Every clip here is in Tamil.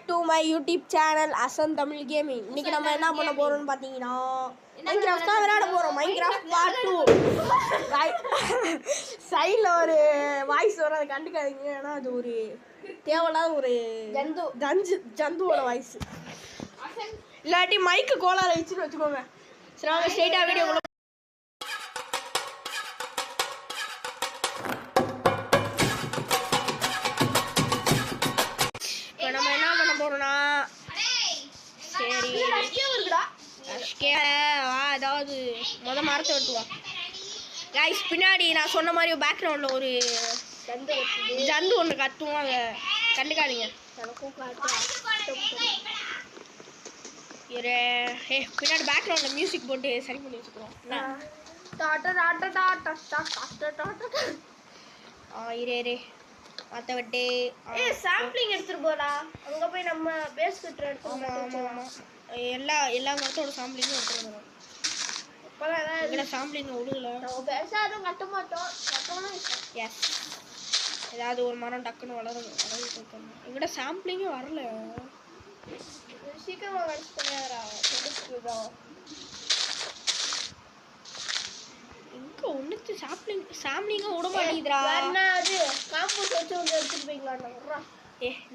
to my YouTube channel Asan Tamil Gaming. இன்னைக்கு நம்ம என்ன பண்ண போறோம்னு பாத்தீங்கன்னா மைன்கிராஃப்ட் தான் விளையாட போறோம். Minecraft part 2. சைடுல ஒரு வாய்ஸ் வர அதை கண்டுக்காதீங்க. ஏன்னா அது ஒரு தேவையில்லாத ஒரு ஜந்துவோட வாய்ஸ். இல்லாட்டி மைக்கு கோளாறு ஆயிடுச்சுன்னு வச்சுக்கோங்க. சரி வாங்க ஸ்ட்ரைட்டா வீடியோ நம்ம என்ன பண்ண போறோம்னா சரி அதாவது மரத்தை வெட்டுவோம் கைஸ். பின்னாடி நான் சொன்ன மாதிரி பேக்ரவுண்டில் ஒரு ஜந்து ஒன்று கத்துவோம், அதை கண்டுக்காதீங்க. பின்னாடி பேக்ரவுண்டில் மியூசிக் போட்டு சரி பண்ணி வச்சுக்கிறோம். இரு மற்ற விட்டு சாம்பிளிங் எடுத்துட்டு போடா. அங்க போய் நம்ம பேஸ் கட்டர் எடுத்துறோம். எல்லா மரத்தோட சாம்பிளிங்கும் எடுத்துட்டு வரோம். அப்பதான் சாம்பிளிங் விடுல பேசாதும் கட்ட மாட்டோம். எஸ், ஏதாவது ஒரு மரம் டக்குன்னு வளரும். எங்கிட்ட சாம்பிளிங்கும் வரல. சீக்கிரமா வளர்த்துறா. எங்க ஒண்ணுத்து சாம்பிளிங்க விட மாட்டேங்குதுடா. அது காம்பவுண்ட் வச்சு வந்து எடுத்துட்டு போய்க்கலாம்.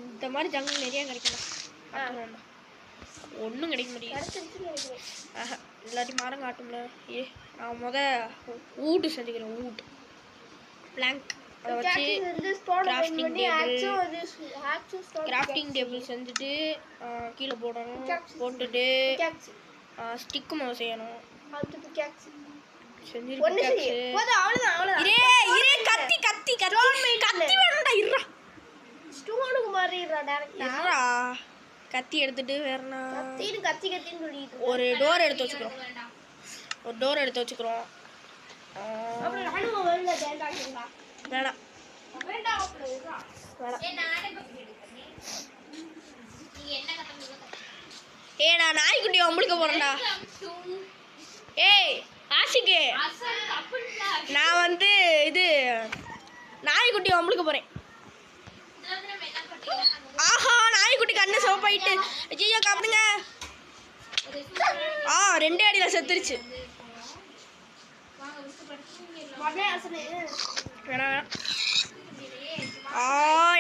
இந்த மாதிரி ஜங்கல் நிறைய கிடைக்கும். ஒன்றும் கிடைக்க முடியாது. இல்லாட்டி மரம் காட்டும்ல. நான் ஊட்டு செஞ்சுக்கிறேன். ஊட்டு பிளாங்க் அதை வச்சு கிராஃப்டிங் டேபிள் செஞ்சுட்டு கீழே போடணும். போட்டுட்டு ஸ்டிக்கு முதல் செய்யணும். கத்தி எடுத்துட்டு வேறனா ஒரு டோர் எடுத்து வச்சுக்கிறோம். வேணாம் நான் நாய்க்குட்டி உங்களுக்கு போறேன்டா. ஏய் ஆஷிக்கு, நான் இது நாய்க்குட்டி உங்களுக்கு போறேன். ஆஹா, நாய்க்குட்டி கண்ணு சிவப்பாயிட்டு. ஐயோ காப்பிடுங்க. ரெண்டே அடியில செத்துருச்சு.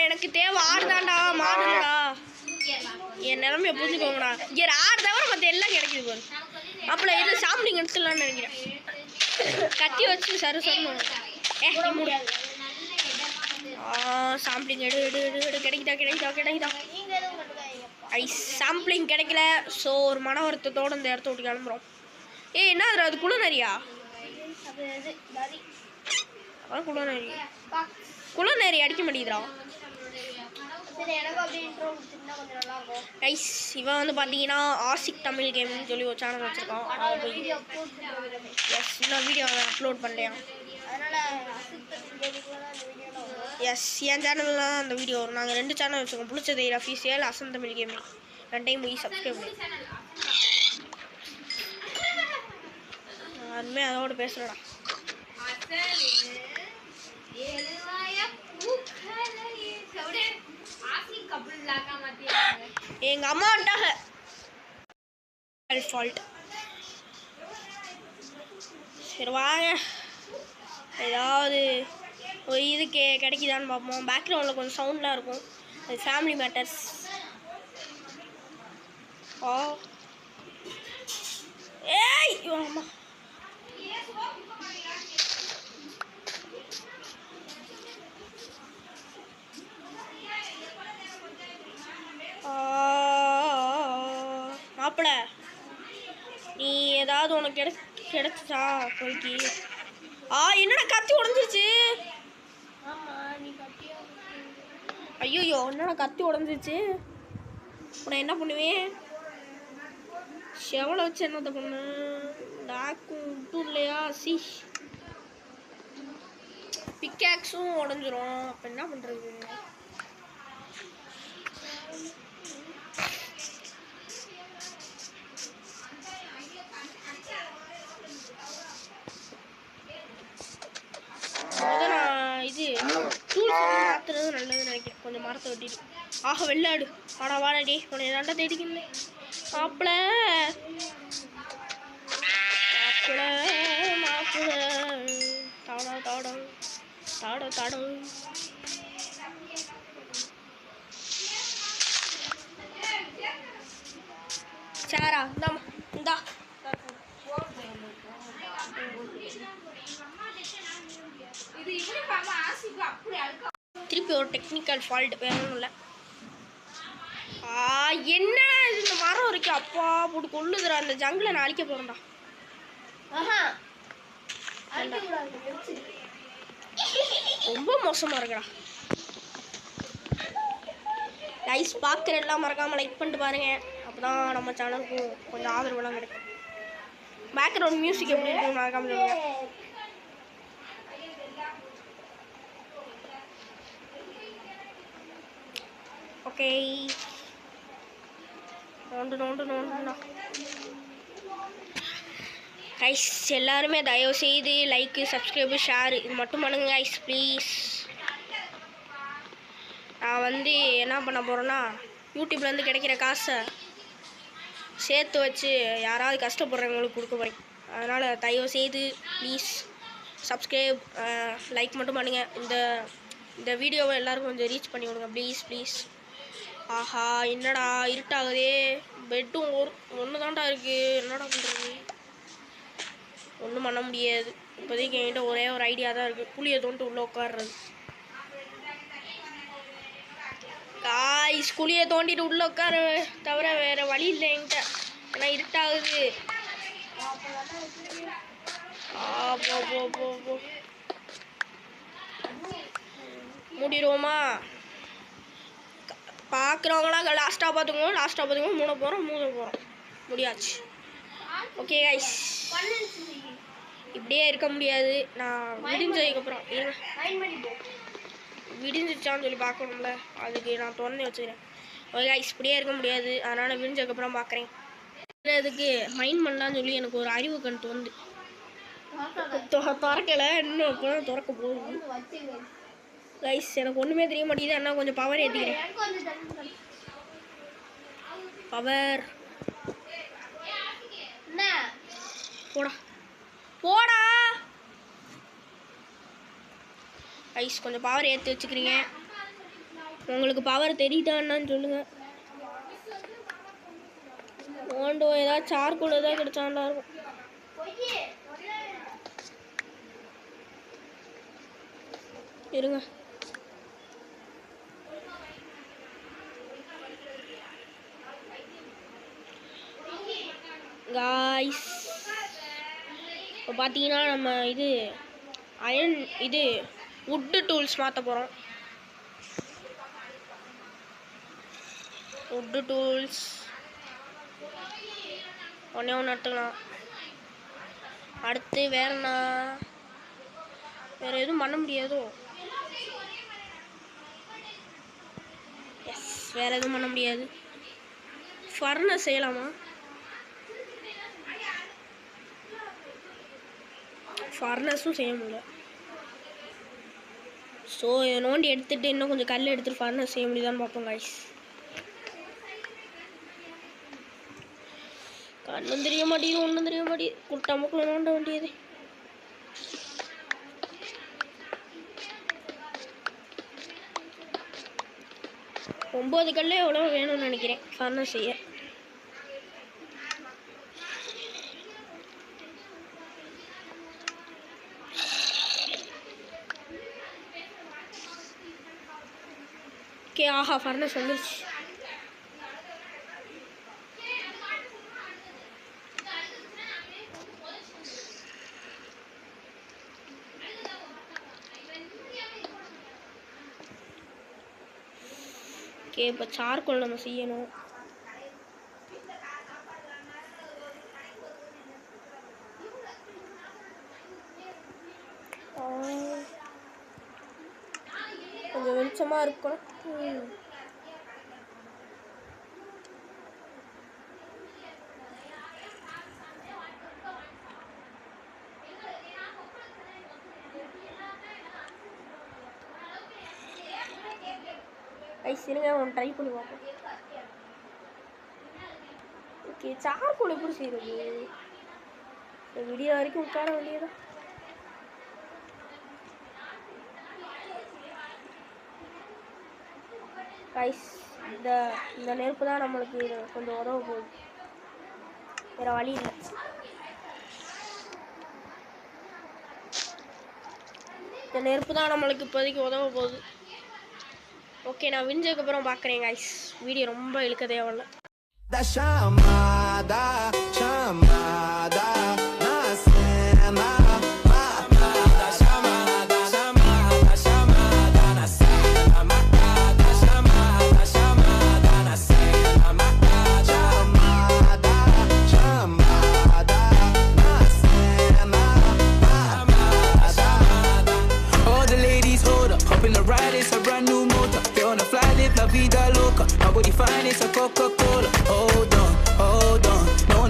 எனக்கு தேவை ஆடுதாண்டா, மாடுடா. என் நிலைமைய புரிஞ்சுக்கோங்கடா. இங்கே ஆடு தவிர மற்ற எல்லாம் கிடைக்குது பாரு. அப்பல இது சாம்பிளிங் எடுத்துடலான்னு நினைக்கிறேன். கத்தி வச்சு சரு சொல்லணும். சாம்பிளிங் எடு. கிடைக்குதா? சாம்பிளிங் கிடைக்கல. ஸோ ஒரு மன வருத்தத்தோடு இந்த இடத்த விட்டு கிளம்புறோம். என்ன அது குளநரியா? குளநரி அடிக்க மாட்டேங்கிறா. கைஸ், இவன் வந்து பார்த்தீங்கன்னா ஆசிக் தமிழ் கேம்னு சொல்லி ஒரு சேனல் வச்சுருக்கான். எஸ், இன்னும் வீடியோ அப்லோட் பண்ணலையா? எஸ், என் சேனலில் தான் அந்த வீடியோ வரும். நாங்கள் 2 சேனல் வச்சுருக்கோம். பிடிச்சது official, Asan Tamil gaming. 2 time போய் சப்ஸ்கிரைப் பண்ணி யாருமே அதோட பேசுகிறடா. எங்க அம்மா வந்துட்டாங்க. ஃபால்ட். சரி வாங்க, ஏதாவது இது கிடைக்குதான்னு பார்ப்போம். பேக்ரவுண்டில் கொஞ்சம் சவுண்ட்லாம் இருக்கும். அது ஃபேமிலி மேட்டர்ஸ். ஏய் அம்மா, மாப்பிள நீ ஏதாவது உனக்கு கிடைச்சா போய்க்கு. என்னடா கத்தி உடஞ்சிருச்சு. ஐயோ, என்னடா கத்தி உடஞ்சிருச்சு. உன்னை என்ன பண்ணுவேன்? செவலை வச்சு என்னத்த பண்ணு? டாக்கும் விட்டு இல்லையா? பிக்காக்ஸும் உடஞ்சிரும். அப்போ என்ன பண்ணுறது? இது டூல்ஸ் மாற்றுறது நல்லதுன்னு நினைக்கிறேன். கொஞ்சம் மரத்தை வெட்டிட்டு ஆஹா வெள்ளாடு வாடா வாடாடி உன்னை தாண்டா தேடிக்கின்னு மாப்பிள மாப்பிள மாப்பிள தாடா தாடம் தாட தாடம் சாரா இந்தா திருப்பி ஒரு டெக்னிக்கல் ஃபால்ட் வேணும் இல்லை என்ன இந்த மரம் இருக்கு அப்பா போட்டு கொள்ளுதுடா அந்த ஜங்கில் நான் அழிக்க போறேன்டா ரொம்ப மோசமா இருக்குடா லைஸ் பார்க்குற எல்லாம் மறக்காம லைக் பண்ணிட்டு பாருங்க அப்பதான் நம்ம சேனலுக்கு கொஞ்சம் ஆதரவுலாம் கிடைக்கும் பேக்ரவுண்ட் மியூசிக் எப்படி இருக்கும் மறக்காம சொல்லுங்க ஓகே நோண்டுண்ணா கைஸ் எல்லாருமே தயவு செய்து லைக்கு சப்ஸ்கிரைபு ஷேர் இது மட்டும் பண்ணுங்க கைஸ் ப்ளீஸ் நான் வந்து என்ன பண்ண போகிறேன்னா யூடியூப்லேருந்து கிடைக்கிற காசை சேர்த்து வச்சு யாராவது கஷ்டப்படுறவங்களுக்கு கொடுக்க போகிறேன் அதனால் தயவு செய்து ப்ளீஸ் சப்ஸ்கிரைப் லைக் மட்டும் பண்ணுங்கள் இந்த வீடியோவை எல்லோருக்கும் கொஞ்சம் ரீச் பண்ணி விடுங்க ப்ளீஸ் ஆஹா என்னடா இருட்டாகுதே பெட்டும் ஒன்று தான்டா இருக்குது என்னடா பண்ணுறது ஒன்றும் பண்ண முடியாது இப்போதைக்கு என்கிட்ட ஒரே ஒரு ஐடியா தான் இருக்குது புளியை தோண்டு உள்ளே உட்காடுறது குழியை தோண்டிட்டு உள்ளே உட்கார தவிர வேறு வழி இல்லை என்கிட்ட ஏன்னா இருட்டாகுது போ மூடிடுவோமா பார்க்குறவங்களாம் லாஸ்ட்டாக பார்த்துக்கோங்க மூட போகிறோம் முடியாச்சு ஓகே கைஸ் இப்படியே இருக்க முடியாது நான் விடிஞ்சதுக்கப்புறம் விடிஞ்சிச்சான்னு சொல்லி பார்க்கணும்ல அதுக்கு நான் திறந்து வச்சுக்கிறேன் ஓகே கைஸ் இப்படியே இருக்க முடியாது அதனால் விடிஞ்சதுக்கப்புறம் பார்க்குறேன் இதுக்கு மைண்ட் பண்ணலான்னு சொல்லி எனக்கு ஒரு அறிவு கண் தோந்து திறக்கலை இன்னும் அப்போ தான் திறக்க போகுது கைஸ் எனக்கு ஒன்றுமே தெரிய மாட்டேங்குது ஆனால் கொஞ்சம் பவர் ஏற்றிக்கிறேன் பவர் போடா கைஸ் கொஞ்சம் பவர் ஏற்றி வச்சுக்கிறீங்க உங்களுக்கு பவர் தெரியுதான்னு சொல்லுங்கள் ஓண்டோ ஏதாவது சார்கோல் ஏதாவது கிடைச்சாண்டா இருக்கும் இருங்க காய்ஸ் இப்போ பார்த்தீங்கன்னா நம்ம இது அயன் இது வுட்டு டூல்ஸ் மாற்ற போகிறோம் வுட்டு டூல்ஸ் ஒன்று எடுத்துக்கலாம் அடுத்து வேறுண்ணா வேறு எதுவும் பண்ண முடியாதோ எஸ் வேறு எதுவும் பண்ண முடியாது ஃபர்னஸ் செய்யலாமா ஃபர்னஸும் செய்ய முடியல ஸோ இதை நோண்டி எடுத்துகிட்டு இன்னும் கொஞ்சம் கல் எடுத்துகிட்டு ஃபர்னஸ் செய்ய முடியுதான்னு பார்ப்போம் காய்ஸ் கண்ணும் தெரிய மாட்டேங்குது ஒன்றும் தெரிய மாட்டேங்குது குட்டமுக்குள்ள நோண்ட வேண்டியது ஒம்பது கல்லே எவ்வளோ வேணும்னு நினைக்கிறேன் ஃபர்னஸ் செய்ய ஓகே ஆஹா ஃபர்னஸ் வந்துருச்சு ஓகே இப்போ சார்கோல் நம்ம செய்யணும் கொஞ்சம் வெளிச்சமாக இருக்கணும் கைஸ் இருங்க ஒன்று ட்ரை பண்ணி பார்ப்போம். ஓகே சார்கோல் எப்படி செய்கிறது? விடிய வரைக்கும் உட்கார வேண்டியதான். கைஸ் இந்த நெருப்பு தான் நம்மளுக்கு கொஞ்சம் உதவ போகுது, வேறு வழி இல்லை. இந்த நெருப்பு தான் நம்மளுக்கு இப்போதைக்கு உதவ போகுது. ஓகே நான் விஞ்சதுக்கப்புறம் பார்க்குறேன் கைஸ். வீடியோ ரொம்ப இழுக்க தேவையில்லை. It's a Coca-Cola. Hold on.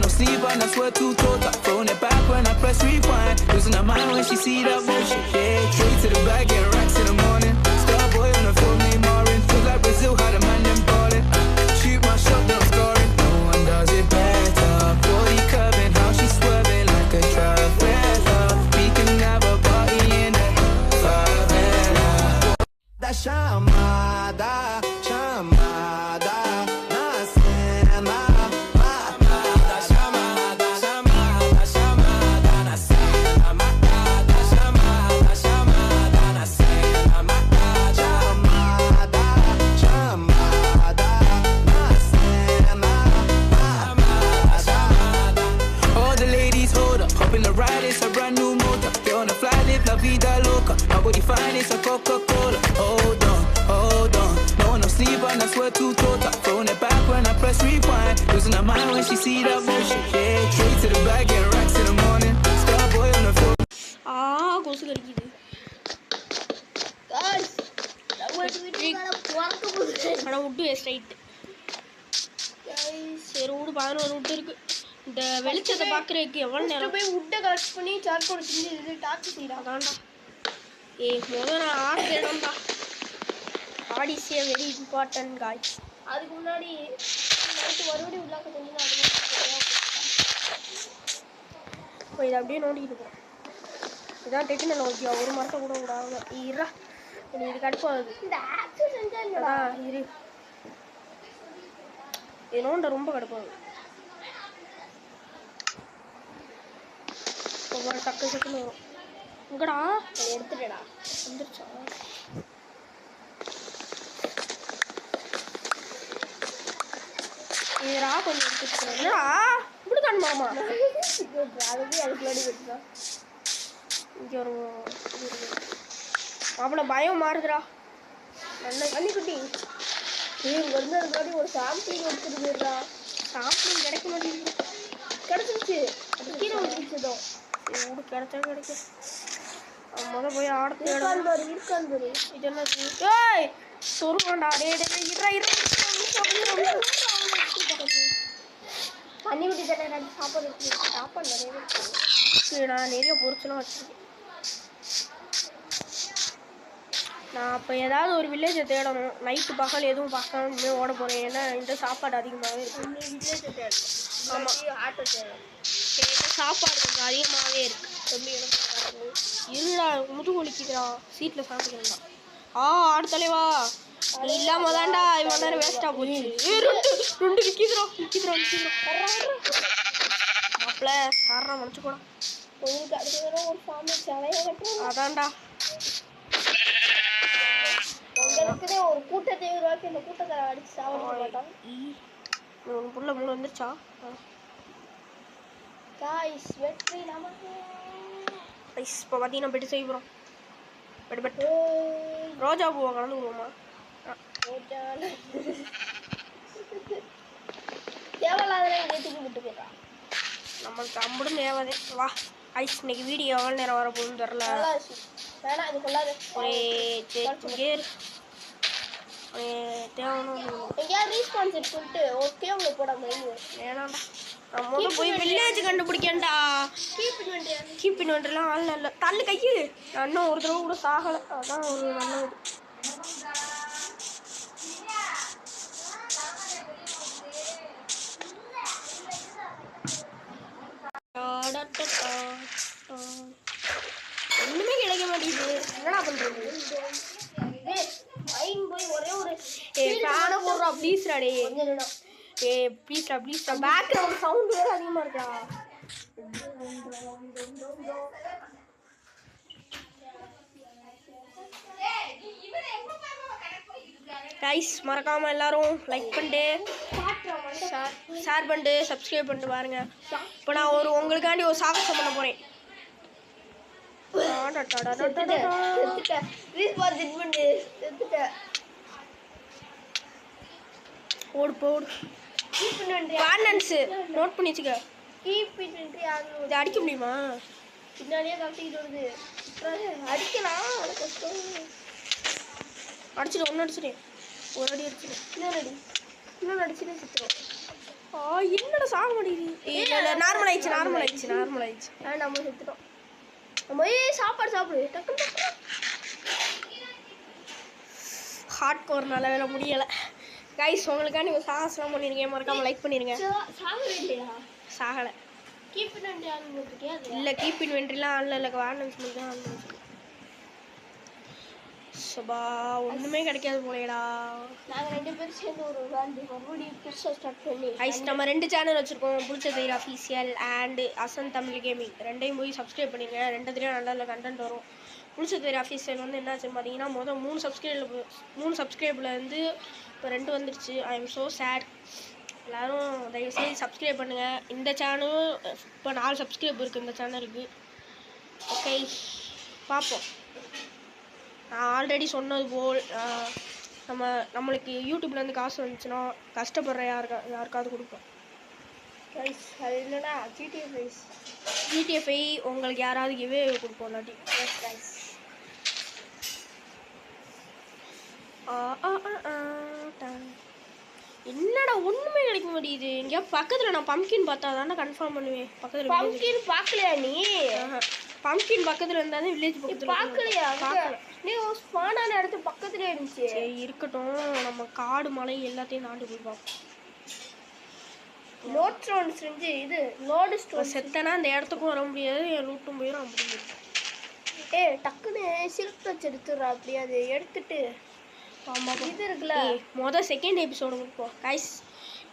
No sleep and I swear to total. Throwing it back when I press rewind. Losing her mind when she see that motion. Yeah, straight to the bag, get racks in the morning. Starboy on the film named Marin. Feel like Brazil, how the man them ballin'. Shoot my shot, then I'm scoring. No one does it better. Body curving, how she swerving like a traveler. We can have a party in the favela. That chamada. It's a Coca-Cola. Hold on. No sleep and I swear to total. Throwing it back when I press rewind. Losing her mind when she see that motion. Yeah, straight to the bag, get racks in the morning. Starboy on the floor. கொசு கடிக்குது. ஆனால் விட்டு வேஸ்ட் ஆயிட்டு. சரி விடு, 11 விட்டு இருக்கு. இந்த வெளிச்சத்தை பார்க்குறதுக்கு எவ்வளோ நேரம்? போய் விட்டை கலெக்ட் பண்ணி சார்கோல் செஞ்சு டார்ச் செய்யலாம். அதான்டா. முதல் நான் ஆடணும்டா. Ad is a very important guys. அதுக்கு முன்னாடி மறுபடியும் உள்ளாக்க கொஞ்சம் இப்போ இதை அப்படியே நோண்டிக்கிட்டு இருக்கோம். இதான் டெக்னாலஜியா, ஒரு மரத்தை கூட விடாங்க. இருடா, எனக்கு இது கடுப்பாகுது. இந்த ஆக்சஸ் செஞ்சா இரு, இது நோண்ட ரொம்ப கடுப்பாகுது. ஒவ்வொரு டக்குன்னு வரும். இங்கடா எடுத்துட்டா வந்துருச்சா? இதுடா கொஞ்சம் எடுத்துக்கிறேன். என்னடா இப்படி காணுமாமா? அதுக்கு வெட்டுறா. இங்கே ஒரு அவ்வளோ பயம் மாறுதுடா. நல்ல அன்னிக்குட்டி இங்கே வந்து அதுக்கு ஒரு சாம்பிளிங் எடுத்துட்டு போயிடுறா. சாம்பிளிங் கிடைக்க மாட்டேங்குது. கிடச்சிருச்சு, அது கீழே வந்துருச்சுதோ. ஊடு கிடைச்சா கிடைக்கும். முதல் போய் ஆடுத்து இருக்கான் பாரு. இது என்ன? ஏய் சொருவாண்டா. அன்னிக்குட்டி தானே சாப்பாடு நிறைய சரி, நான் நிறைய பொறிச்செல்லாம் வச்சுருக்கேன். நான் அப்போ ஏதாவது ஒரு வில்லேஜை தேடணும். நைட்டு பகல் எதுவும் பார்க்காம ஓட போகிறேன். ஏன்னா இந்த சாப்பாடு அதிகமாகவே இருக்குது. வில்லேஜை தேடணும். ஆமாம், ஆட்டோ தேடணும். சாப்பாடு கொஞ்சம் அதிகமாகவே இருக்குது. இருடா, முதுகு வலிக்குதுடா. சீட்டில் சாப்பிடுறா. ஆடு தலைவா, நீ இல்லாமல் தான்டா இவ்வளோ நேரம் வேஸ்ட்டாக போச்சு. ரெண்டு விற்கிதுரா. மாப்பிள்ள சாரா மன்னிச்சுக்கூடா. உங்களுக்கு அடுத்த தடவை ஒரு ஃபார்ம் அதான்டா. உங்களுக்குதே ஒரு கூட்டத்தை உருவாக்கி அந்த கூட்டத்தை அடிச்சு சாப்பிட மாட்டான். புள்ள முள்ள வந்துருச்சா? காய்ஸ் வெற்றி நமக்கு. இப்போ பார்த்தீங்கன்னா பெட்டு செய்ய போகிறோம். பெட்டு ரோஜா பூவை கலந்துக்குவோமா? தேவையில்லாத வீட்டுக்கு விட்டு போயிடலாம். நம்மளுக்கு அம்புடும் தேவதே. வா ஐஸ், இன்னைக்கு வீடியோ எவ்வளோ நேரம் வர போகுதுன்னு தெரில. வேணாம், இது கொள்ளாது. தேவணும் எங்கேயாவது ரீஸ்பான்ஸ் சொல்லிட்டு ஓகே உங்களுக்கு போட முடியும். வேணாம்டா, நான் முதல்ல போய் வில்லேஜ் கண்டுபிடிக்கேன்டா. கீப் இன்வென்ட்ரிலாம் ஆள் இல்லை. தள்ளு கைக்கு. நான் இன்னும் ஒரு தடவை கூட சாகலை. அதான் ஒரு நல்லது. ப்ளீஸ்டா டே கொஞ்சம் நிமிடம். ஏய் ப்ளீஸ்டா பேக்ரவுண்ட் சவுண்ட் வேற அதிகமா இருக்கா கைஸ் மறக்காம எல்லாரும் லைக் பண்ணிட்டு ஷேர் பண்ணிட்டு சப்ஸ்கிரைப் பண்ணிட்டு பாருங்க. இப்போ நான் உங்களுக்காண்டி ஒரு சாகசம் பண்ண போறேன். செத்துட்டேன். ப்ளீஸ் பாத்து இது பண்ணு. செத்துட்டேன். ஓடு போடு கீப் இன்வென்ட்ரி வார்னன்ஸ் நோட் பண்ணி வச்சுக்க. கீப் இன்வென்ட்ரி ஆகணும். இதை அடிக்க முடியுமா? பின்னாடியே கட்டிக்கிட்டு வருது. அடிக்கலாம். கஷ்டம். அடிச்சிடு ஒன்று அடிச்சிடு ஒரு அடி அடிச்சிடு இன்னொரு அடிச்சுட்டு சுற்றுவோம். என்னடா சாக மாட்டேங்குது. இல்லை நார்மல் ஆயிடுச்சு. நம்ம செத்துட்டோம். நம்ம சாப்பாடு டக்கு ஹார்ட் கோர் நல்ல வேலை முடியலை. கைஸ் உங்களுக்காக நீங்கள் சாகசம் பண்ணியிருக்கேன். மறக்காமல் லைக் பண்ணிடுங்க. சாகலை கீப் இன்வென்ட்ரி ஆகணும். இல்லை கீப் இன்வென்ட்ரிலாம் ஆன்ல இல்லை வார்னன்ஸ் மட்டும் தான் ஆன் பண்ணி சபா ஒன்றுமே கிடைக்காது போலேடா. நாங்கள் 2 பேரும் சேர்ந்து ஒரு மறுபடியும் புதுசாக ஸ்டார்ட் பண்ணி கைஸ் நம்ம 2 சேனல் வச்சுருக்கோம். புடிச்ச தைர் அஃபீஷியல் அண்ட் அசன் தமிழ் கேமிங். 2டையும் போய் சப்ஸ்கிரைப் பண்ணிடுங்க. 2த்துலேயும் நல்ல கண்டென்ட் வரும். புடிச்ச தைர் அஃபீஷியல் வந்து என்னாச்சுன்னு பார்த்தீங்கன்னா மொதல் 3 சப்ஸ்கிரைபில் வந்து இப்போ 2 வந்துடுச்சு. I am so sad. எல்லோரும் தயவுசெய்து சப்ஸ்கிரைப் பண்ணுங்கள். இந்த சேனலும் இப்போ 4 சப்ஸ்கிரைப் இருக்குது இந்த சேனலுக்கு. ஓகே பார்ப்போம். நான் ஆல்ரெடி சொன்னது போல் நம்மளுக்கு யூடியூப்லேருந்து காசு வந்துச்சுன்னா கஷ்டப்படுற யாருக்காவது கொடுப்போம். கைஸ் அது இல்லைனா ஜிடிஎஃப்ஐ உங்களுக்கு யாராவது கிவே கொடுப்போம். இல்லாட்டி கைஸ் என்னடா ஒன்றுமே கிடைக்க மாட்டேங்குது. இங்கே பக்கத்தில் நான் பம்கின் பார்த்தா தானே கன்ஃபார்ம் பண்ணுவேன். பக்கத்தில் பம்கின் பார்க்கலையா நீ? பம்கின் பக்கத்தில் இருந்தால் தான் வில்லேஜ் பக்கத்தில் பார்க்கலையா? நீ ஸ்பானான இடத்து பக்கத்துலேயே இருந்துச்சு. சரி இருக்கட்டும். நம்ம காடு மலை எல்லாத்தையும் தாண்டி போய் பார்ப்போம். லோட் ஸ்டோன் செஞ்சு இது லோடு ஸ்டோன் செத்தனா அந்த இடத்துக்கும் வர முடியாது. என் ரூட்டும் போயிடும். அப்படி டக்குன்னு சில்க் டச் எடுத்துடுறா. அப்படி அது எடுத்துட்டு இது இருக்குல்ல செகண்ட் எபிசோடு கொடுப்போம். கைஸ்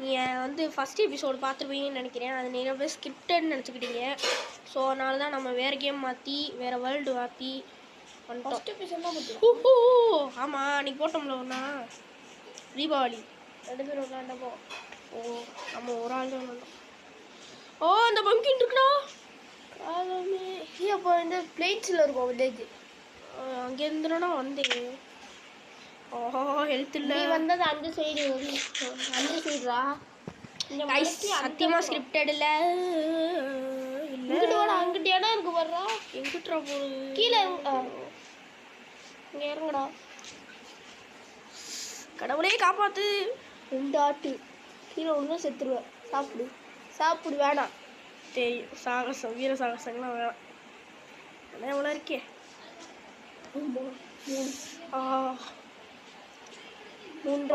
நீங்கள் வந்து ஃபஸ்ட் எபிசோடு பார்த்துருப்பீங்கன்னு நினைக்கிறேன். அது நிறைய பேர் ஸ்கிரிப்டட்னு நினச்சிக்கிட்டீங்க. ஸோ அதனால தான் நம்ம வேறு கேம் மாற்றி வேறு வேர்ல்டு மாற்றி வந்துட்டோம். ஆமாம் அன்றைக்கி போட்டோம்ல ஒன்றா தீபாவளி 2 பேரும் விளாண்டப்போ நம்ம ஒரு ஆள் தான் விளாண்டோம். அந்த பம்கின் இருக்குடா. அப்போ இந்த பிளேட்ஸில் இருக்கும் வில்லேஜ். அங்கேருந்துடா வந்தேன். ஹெல்த் இல்லை வந்தது அந்த சைடுரா. சத்தியமாக ஸ்கிரிப்டட் இல்லை. அங்கிட்ட இடம் இருக்கு வர்றா. எங்கிட்டா போகுது? கீழே இங்கே இறங்குடா. கடவுளே காப்பாத்து. 2 ஆட்டு கீழே ஒன்றும் செத்துருவேன். சாப்பிடு வேணாம். தெரியும் சாகசம் வீர சாகசங்கள்லாம் வேணாம். ஆனால் எவ்வளோ இருக்கே. 3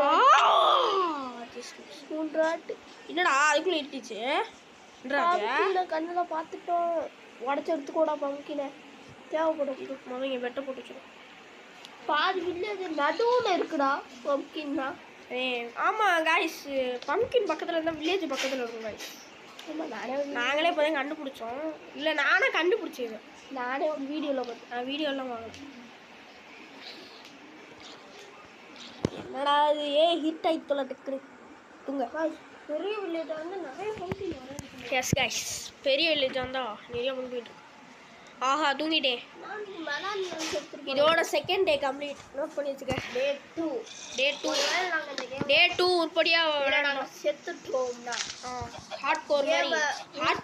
ஆட்டு. என்னடா அதுக்குள்ளே இட்டுச்சு. கண்ணில் பார்த்துட்டோம். உடச்சி எடுத்துக்கோடா பம்கினை. தேவைப்படும். முதல்ல இங்கே வெட்ட போட்டு வச்சுடும். பாதி வில்லேஜ் நடுவில் இருக்குடா பம்கின்னா. ஆமாம் காய்ஸ் பம்கின் பக்கத்தில் இருந்தால் வில்லேஜ் பக்கத்தில் இருக்கும் காய்ஸ். நாங்களே இப்போ தான் கண்டுபிடிச்சோம். இல்லை நானே கண்டுபிடிச்சேன். நானே ஒரு வீடியோவில் பார்த்தேன். நான் வீடியோலாம் வாங்கினேன். என்னடா இது ஹிட் ஆகித்தோல டக்குனு தூங்க. பெரிய வில்லேஜ் வந்து நிறைய பம்கின் வரும். எஸ் காய்ஸ் பெரிய வில்லேஜ் வந்தால் நிறைய பம்கின் இருக்கு. ஆஹா தூங்கிட்டேன். இதோட செகண்ட் டே கம்ப்ளீட். நோட் பண்ணி வச்சுக்க. டே 2 உருப்படியாக செத்துட்டோம்னா ஹார்ட்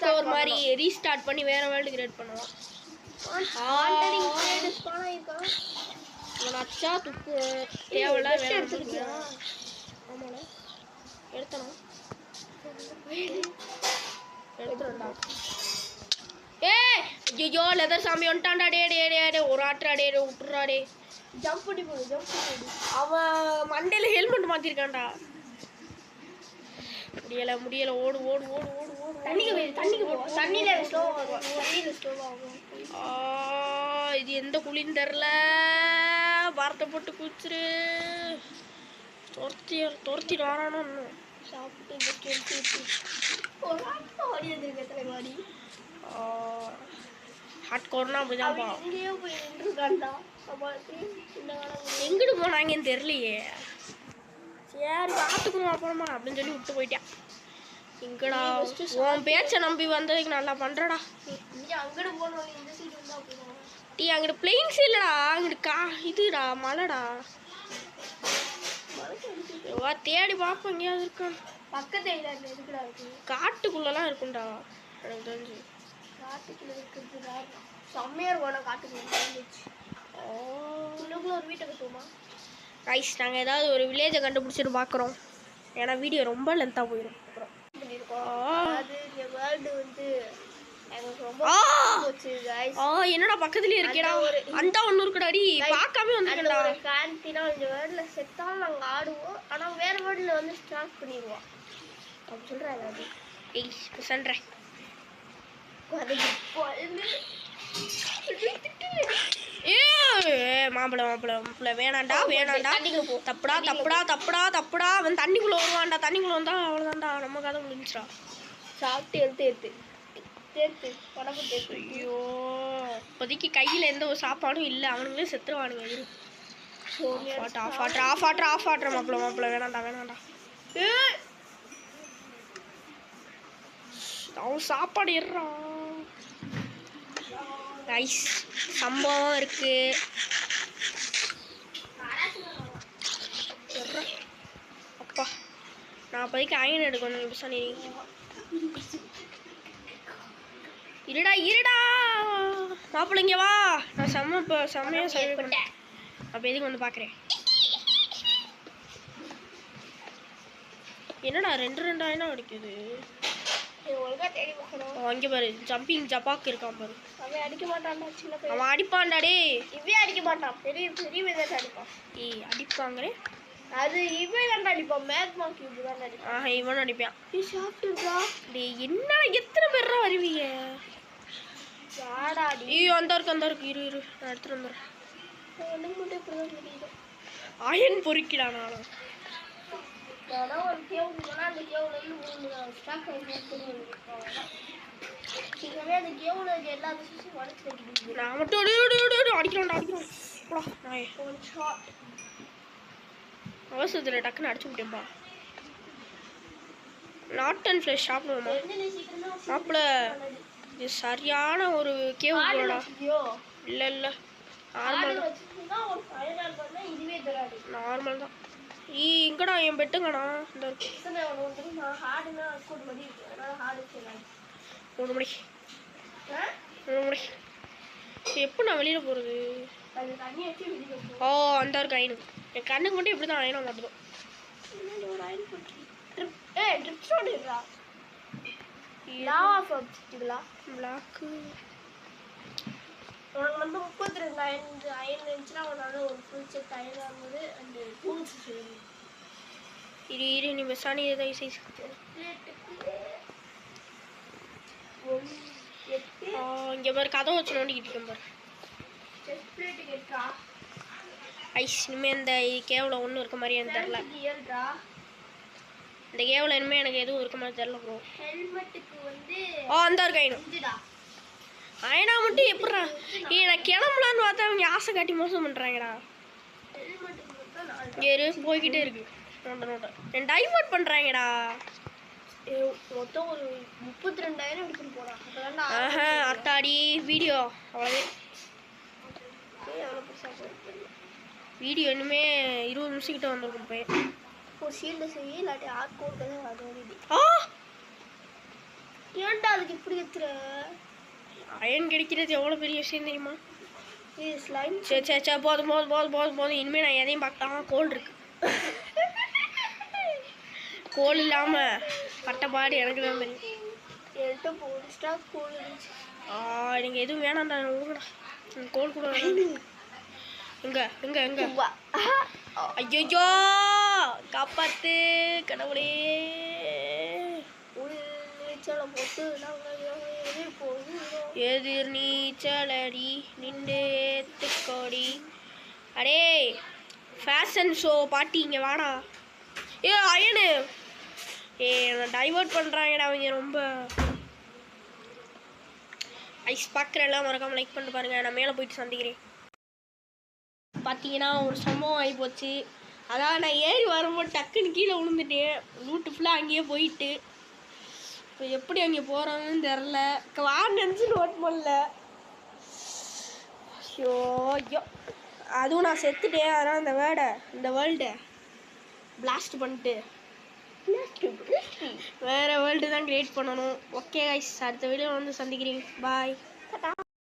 கோர் மாதிரி ரீஸ்டார்ட் பண்ணி வேற வேர்ல்டு கிரியேட் பண்ணுவோம். அச்சா துப்பு தேவையில்ல வேற எடுத்துக்கிட்டியா? ஆமாண்ணா எடுத்தணும். எடுத்துடா. ஐயோ லெதர் சாமி வந்துட்டான்டா. டே ஒரு ஆட்டுறாடே விட்டுறாடே. ஜம்ப் பண்ணி போடு. அவன் மண்டையில் ஹெல்மெட் மாற்றிருக்கான்டா. முடியலை ஓடு. தண்ணிக்கு போ. தண்ணியில் ஸ்லோவாகும். இது எந்த குழின்னு தெரில. வார்த்தை போட்டு குச்சிரு. துரத்திட்டு வரானோ இன்னும் சாப்பிட்டு ஒரு ஆட்டம் ஓடி வந்துருக்கு தலைவாடி. ஹாட் கோர்னா அப்படிதான்ப்பா. எங்கேயோ போய் நின்றுருக்காண்டா சமாளித்து இந்த காலம் எங்கிட்டு போனாங்கன்னு தெரியலையே. சரி பார்த்துக்குவோம் அப்புறமா அப்படின்னு சொல்லி விட்டு போயிட்டேன். இங்கடா உன் பேச்சை நம்பி வந்ததுக்கு நல்லா பண்றடா. இங்கே அங்கிட்டு போனோம் இந்த சைடு வந்தால் போதும். டீ அங்கிட்டு பிளெயின்ஸ் இல்லடா, அங்கிட்டு இதுடா மலைடா. வா தேடி பார்ப்போம் எங்கேயாவது இருக்கான். பக்கத்து ஐலாண்டில் எதுக்குடா இருக்கு? காட்டுக்குள்ளலாம் இருக்கும்டா எனக்கு தெரிஞ்சு. காட்டுக்குள்ளே இருக்கிறதுடா செம்மையாக இருக்கும். காட்டுக்குள்ளே இன்னும் ஒரு வீட்டை கட்டுவோமா? ரைஸ் நாங்கள் ஏதாவது ஒரு வில்லேஜை கண்டுபிடிச்சிட்டு பார்க்குறோம். ஏன்னா வீடியோ ரொம்ப லென்த்தாக போயிடும். அப்புறம் அது இந்த வேர்ல்டு வந்து எனக்கு ரொம்ப போச்சு guys. என்னடா பக்கத்துலயே இருக்கேடா. அந்த ஒன்று இருக்குடாடி பார்க்காம வந்துருக்கேன்டா. ஒரு ஃபேன்சினா இந்த வேர்ல்ட்ல செத்தாலும் நாங்கள் ஆடுவோம். ஆனால் வேற வேர்ல்டில் வந்து ஸ்டார்ட் பண்ணிடுவோம் அப்படி சொல்கிறாங்க. அது ஏய் சொல்கிறேன். மாப்பிள்ள வேணாண்டா தப்புடா அவன் தண்ணிக்குள்ள வருவான்டா. தண்ணிக்குள்ள வந்தா அவ்வளோதான்டா நம்ம கதை முடிஞ்சிடா. சாப்பிட்டு எடுத்து உடம்பு தேர்த்து. ஐயோ இப்போதைக்கு கையில் எந்த ஒரு சாப்பாடும் இல்லை. அவனுங்களே செத்துருவானுங்க. இரு ஆஃப் ஆட்ற மாப்பிள்ள வேணாண்டா. அவன் சாப்பாடு ஏறான். ரைஸ் சம்பவம் இருக்கு. அப்பா நான் அப்போதைக்கு அயன் எடுக்கணும். சனி இருடா மாப்பிள்ளைங்க வா. நான் செம்மையா சொல்லிட்டேன். அப்போ எதுக்கு வந்து பார்க்குறேன். என்னடா ரெண்டு ஆயிரம் அடிக்குது. அங்கே பாரு ஜம்பிங் ஜப்பாக்கு இருக்கான் பாரு. அவன் அடிக்க மாட்டான்டா சின்ன பையன். அவன் அடிப்பான்டாடே. இவன் அடிக்க மாட்டான். பெரிய தான் அடிப்பான். ஏய் அடிப்பாங்களே. அது இவன் தான் அடிப்பான். மேக்மா கியூப் தான் அடிப்பான். இவனும் அடிப்பான். நீ சாப்பிட்டுடா. டேய் என்ன எத்தனை பேரா வருவீங்க? வாடாடி. ஐயோ அந்த இருக்கு இரு நான் எடுத்துட்டு வந்துடுறேன். ஒன்றும் மட்டும் இப்படிதான் தெரியுது. அயன் பொறுக்கிடா நானும். ஆனால் ஒரு கேவுக்கு போனால் அந்த கேவுலேருந்து 3 ஸ்டாக் ஆகிட்டு அந்த கேவுல எல்லா விஷயமும் உடச்சி வைக்கிது. நான் மட்டும் அடிக்கிறோம். ஒன் ஷாட் அவசரத்தில் டக்குன்னு அடிச்சு விட்டேன்பா. நாட் அண்ட் ஃப்ரெஷ் சாப்பிடுவோமா மாப்பிள்ள? இது சரியான ஒரு கேவ் போடா. இல்லை நார்மல் தான். இங்கடா என் பெட்டுங்கண்ணா. இந்த 3 மணி எப்போ நான் வெளியில் போகிறது? அந்த இருக்கு அயனு. என் கண்ணுக்கு மட்டும் எப்படி தான் அயனம் மாட்டுதோ. பிளாக்கு உனக்கு வந்து 32 அயன் இருந்துச்சுன்னா உன்னால ஒரு ஃபுல் செட் அயன் ஆகும்போது அந்த பூன்ஸ் செய்யணும். இரு நீ பெஸ்டானி ஏதாவது சைஸ் இங்கே பாரு கதை வச்சு நோண்டிக்கிட்டு இருக்கேன் பாரு. ஐஸ் இனிமேல் இந்த கேவலம் ஒன்றும் இருக்க மாதிரியே எனக்கு தெரில. இந்த கேவலம் இனிமேல் எனக்கு எதுவும் இருக்க மாதிரி தெரில ப்ரோ. ஹெல்மெட்டுக்கு வந்து அந்த இருக்கு அயனும் அயனா மட்டும் எப்படா? நான் கிளம்பலான்னு பார்த்தா அவங்க ஆசை காட்டி மோசம் பண்ணுறாங்கடா. ஏறு போய்கிட்டே இருக்கு. நோட்ட என் டைவர்ட் பண்ணுறாங்கடா. மொத்தம் ஒரு 32,000 எடுத்துட்டு போகிறான். அத்தாடி வீடியோ அவ்வளோவே. வீடியோ இன்னுமே 20 நிமிஷம் கிட்ட வந்துருக்கும். போய் ஒரு ஷீல்டு செய்ய இல்லாட்டி ஆட் கோட் அது வருது. ஏன்டா அதுக்கு இப்படி எடுத்துற? அயன் கிடைக்கிறது எவ்வளோ பெரிய விஷயம் தெரியுமா? ஸ்லைம் சரி போதும். இனிமேல் நான் எதையும் பார்க்கலாம். கோல் இருக்கு. கோல் இல்லாமல் பட்டப்பாடு எனக்கு தான் தெரியும். என்கிட்ட போஸ்டா கோல் இருந்துச்சு. எனக்கு எதுவும் வேணாம்டா. ஊங்கடா கோல் கூட எங்க ஐயோ காப்பாத்து கடவுளே. நீச்சல் போட்டு எதிர் நீச்சலடி நின்று ஏத்துக்கோடி. அடே ஃபேஷன் ஷோ பாட்டி இங்கே வாடா. ஏ அயனு டைவர்ட் பண்ணுறாங்கடா அவங்க ரொம்ப. ஐஸ் பார்க்குற எல்லாம் மறக்காமல் லைக் பண்ணிட்டு பாருங்கள். நான் மேலே போயிட்டு சந்திக்கிறேன். பார்த்தீங்கன்னா ஒரு சம்பவம் ஆகி போச்சு. அதான் நான் ஏறி வரும்போது டக்குன்னு கீழே விழுந்துட்டேன். ரூட்டு ஃபுல்லாக அங்கேயே போயிட்டு இப்போ எப்படி அங்கே போகிறாங்கன்னு தெரில. வாங்கன்னு நோட் பண்ணல. ஐயோ ஐயோ அதுவும் நான் செத்துட்டேன். அதனால் இந்த வேர்ல்டை பிளாஸ்ட் பண்ணிட்டு வேறு வேர்ல்டு தான் கிரியேட் பண்ணணும். ஓகே கைஸ், அடுத்த வீடியோ வந்து சந்திக்கிறேன். பாய்.